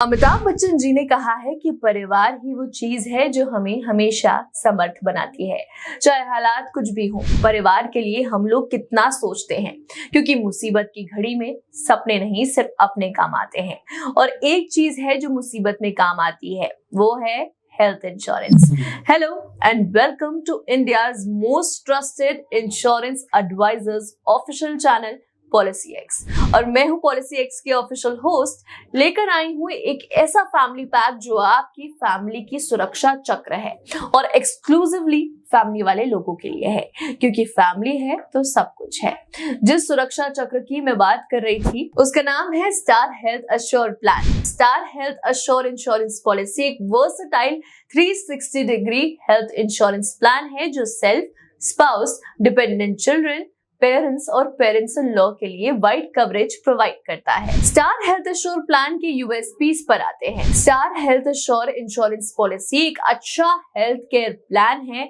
अमिताभ बच्चन जी ने कहा है कि परिवार ही वो चीज है जो हमें हमेशा समर्थ बनाती है। चाहे हालात कुछ भी हो, परिवार के लिए हम लोग कितना सोचते हैं, क्योंकि मुसीबत की घड़ी में सपने नहीं सिर्फ अपने काम आते हैं। और एक चीज है जो मुसीबत में काम आती है, वो है health insurance. Hello and welcome to India's most trusted insurance advisors official channel policy X. और मैं हूं पॉलिसी एक्स की ऑफिशियल होस्ट, लेकर आई हूं एक ऐसा फैमिली पैक जो आपकी फैमिली की सुरक्षा चक्र है और एक्सक्लूसिवली फैमिली वाले लोगों के लिए है, क्योंकि फैमिली है तो सब कुछ है। जिस सुरक्षा चक्र की मैं बात कर रही थी उसका नाम है Star Health Assure plan. Star Health Assure insurance policy एक versatile 360 degree health insurance plan है जो self, spouse, dependent children, parents और पेरेंट्स इन लॉ के लिए वाइड कवरेज प्रोवाइड करता है। स्टार हेल्थ अश्योर प्लान के यूएसपीज पर आते हैं। Star Health Assure insurance policy एक अच्छा हेल्थ केयर प्लान है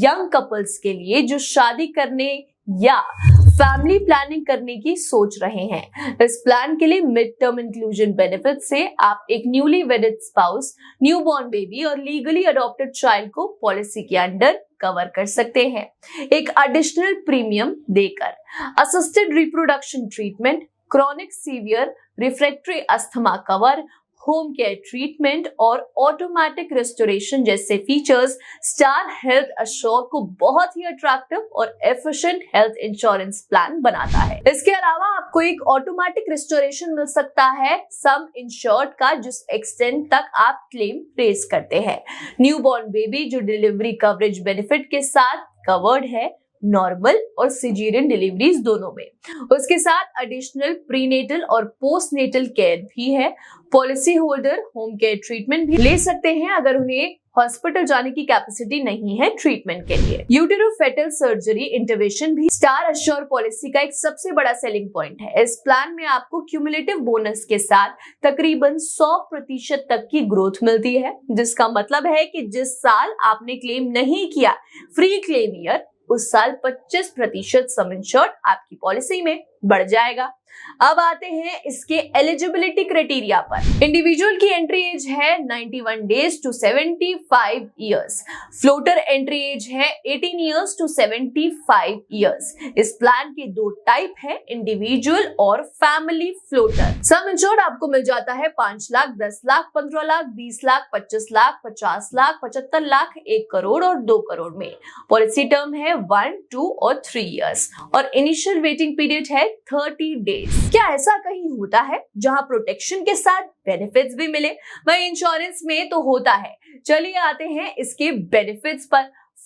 यंग कपल्स के लिए जो शादी करने या फैमिली प्लानिंग करने की सोच रहे हैं। इस प्लान के लिए मिड टर्म इंक्लूजन बेनिफिट से आप एक न्यूली वेडेड स्पाउस, न्यूबॉर्न बेबी और लीगली अडॉप्टेड चाइल्ड को पॉलिसी के अंडर कवर कर सकते हैं, एक एडिशनल प्रीमियम देकर। Assisted reproduction treatment, chronic severe refractory asthma cover, home care treatment और ऑटोमेटिक रेस्टोरेशन जैसे फीचर्स स्टार हेल्थ अश्योर को बहुत ही अट्रैक्टिव और एफिशिएंट हेल्थ इंश्योरेंस प्लान बनाता है। इसके अलावा आपको एक ऑटोमेटिक रेस्टोरेशन मिल सकता है सम इंश्योर्ड का, जिस एक्सटेंट तक आप क्लेम रेज करते हैं। न्यूबॉर्न बेबी जो डिलीवरी कवरेज बेनिफिट के साथ कवर्ड है नॉर्मल और सिजेरियन डिलीवरीज दोनों में। उसके साथ एडिशनल प्रीनेटल और पोस्टनेटल केयर भी है। Policy holder home care treatment भी ले सकते हैं अगर उन्हें हॉस्पिटल जाने की कैपेसिटी नहीं है ट्रीटमेंट के लिए। यूटेरोफेटल सर्जरी इंटरवेंशन भी स्टार अश्योर पॉलिसी का एक सबसे बड़ा सेलिंग पॉइंट है। इस प्लान में आपको क्यूमुलेटिव बोनस के साथ तकरीबन 100% तक की ग्रोथ मिलती है, जिसका मतलब है कि जिस साल आपने क्लेम नहीं किया फ्री क्लेम ईयर, उस साल 25% सम इंश्योर्ड आपकी पॉलिसी में बढ़ जाएगा। अब आते हैं इसके एलिजिबिलिटी क्राइटेरिया पर। इंडिविजुअल की एंट्री एज है 91 days to 75 years. Floater entry age है 18 इयर्स टू 75 इयर्स। इस प्लान के दो टाइप है, इंडिविजुअल और फैमिली फ्लोटर। सम इंश्योर्ड आपको मिल जाता है 5 लाख, 10 लाख, 15 लाख, 20 लाख, 25 लाख, 50 लाख, 75 लाख, 1 करोड़ और 2 करोड़ में। पॉलिसी टर्म है 1, 2 और 3 इयर्स और इनिशियल वेटिंग पीरियड है 30 डेज। क्या ऐसा कहीं होता है जहां प्रोटेक्शन के साथ बेनिफिट्स भी मिले? वही इंश्योरेंस में तो होता है। चलिए आते हैं इसके बेनिफिट्स पर।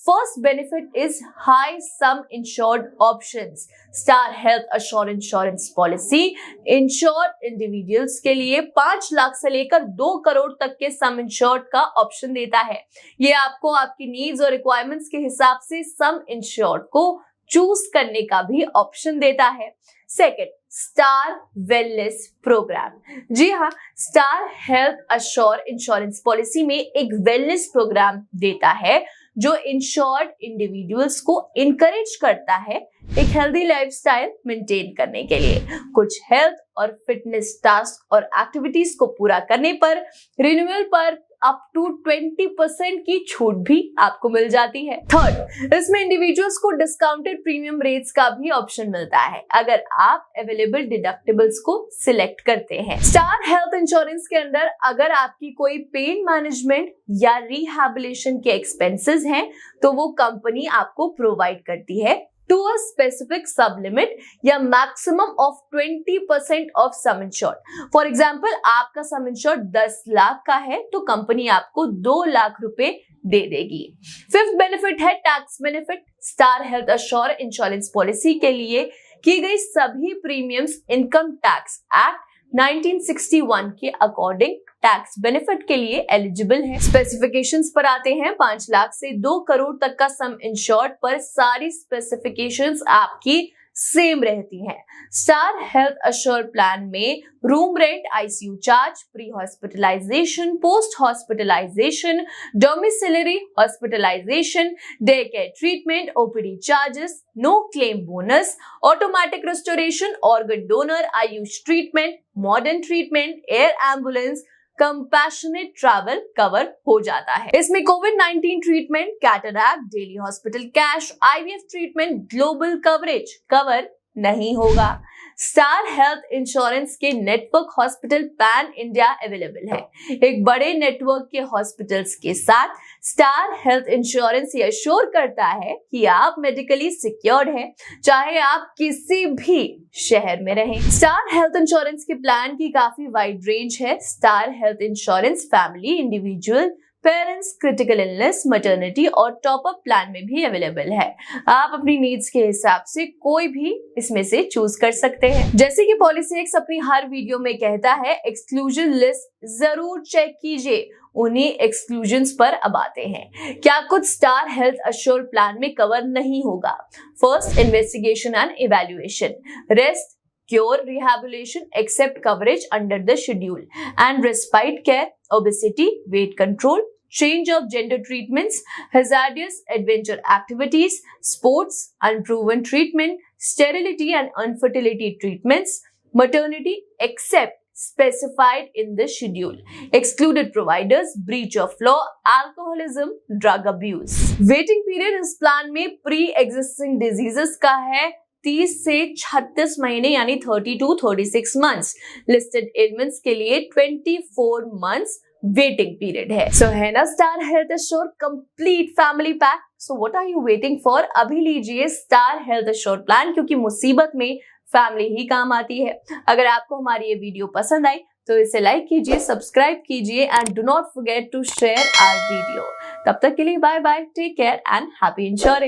First benefit is high some insured options. Star Health Assure insurance policy insured individuals के लिए 5 लाख से लेकर 2 करोड़ तक के सम इंश्योर्ड का ऑप्शन देता है। ये आपको आपकी नीड्स और रिक्वायरमेंट्स के हिसाब से सम इंश्योर्ड को चूज करने का भी ऑप्शन देता है। Second, Star wellness program. जी हाँ, Star Health Assure insurance policy में एक वेलनेस प्रोग्राम देता है जो इंश्योर्ड इंडिविजुअल्स को इनकरेज करता है एक हेल्दी लाइफस्टाइल मेंटेन करने के लिए। कुछ हेल्थ और फिटनेस टास्क और एक्टिविटीज को पूरा करने पर रिन्यूअल पर अप टू 20% की छूट भी आपको मिल जाती है। थर्ड, इसमें इंडिविजुअल्स को डिस्काउंटेड प्रीमियम रेट्स का भी ऑप्शन मिलता है अगर आप अवेलेबल डिडक्टिबल्स को सिलेक्ट करते हैं। स्टार हेल्थ इंश्योरेंस के अंदर अगर आपकी कोई पेन मैनेजमेंट या रिहैबिलिटेशन के एक्सपेंसेस हैं तो वो कंपनी आपको प्रोवाइड करती है to a specific sub limit या maximum of 20% of sum insured. For example, आपका sum insured 10 लाख का है तो कंपनी आपको 2 लाख रुपए दे देगी। फिफ्थ बेनिफिट है tax benefit. Star Health Assure insurance policy के लिए की गई सभी प्रीमियम्स इनकम टैक्स एक्ट 1961 के अकॉर्डिंग टैक्स बेनिफिट के लिए एलिजिबल है। स्पेसिफिकेशंस पर आते हैं। 5 लाख से 2 करोड़ तक का सम इंश्योर्ड पर सारी स्पेसिफिकेशंस आपकी सेम रहती हैं। स्टार हेल्थ अश्योर प्लान में room rent, ICU charge, pre hospitalization, post hospitalization, domiciliary hospitalization, day care treatment, OPD charges, no claim bonus, automatic restoration, organ donor, AYUSH treatment, modern treatment, air ambulance, compassionate travel cover हो जाता है। इसमें कोविड-19 treatment, cataract, daily hospital cash, IVF treatment, global coverage cover नहीं होगा। Star Health insurance के network hospital pan India available है। एक बड़े नेटवर्क के हॉस्पिटल्स के साथ स्टार हेल्थ इंश्योरेंस ये अश्योर करता है कि आप मेडिकली सिक्योर्ड हैं, चाहे आप किसी भी शहर में रहें। स्टार हेल्थ इंश्योरेंस के प्लान की काफी वाइड रेंज है। Star Health insurance family, individual, parents, critical illness, maternity और टॉप अप प्लान में भी अवेलेबल है। आप अपनी नीड्स के हिसाब से कोई भी इसमें से चूज कर सकते हैं। जैसे कि पॉलिसीएक्स अपनी हर वीडियो में कहता है, एक्सक्लूजन लिस्ट जरूर चेक कीजिए। उन्हीं एक्सक्लूजन्स पर अब आते हैं। क्या कुछ स्टार हेल्थ अश्योर प्लान में कवर नहीं होगा? First, investigation and evaluation, rest, cure, rehabilitation except coverage under the schedule, and respite care, obesity, weight control, change of gender treatments, hazardous adventure activities, sports, unproven treatment, sterility and infertility treatments, maternity except specified in the schedule, excluded providers, breach of law, alcoholism, drug abuse. Waiting period इस plan में pre-existing diseases का है 30 से 36 महीने यानी 30 to 36 months. Listed elements के लिए 24 months waiting period है। सो है ना star health assure complete family pack. So what are you waiting for? अभी लीजिए स्टार हेल्थ एश्योर प्लान, क्योंकि मुसीबत में फैमिली ही काम आती है। अगर आपको हमारी ये वीडियो पसंद आई तो इसे लाइक कीजिए, सब्सक्राइब कीजिए and do not forget to share our video. तब तक के लिए bye bye, take care and happy ensuring.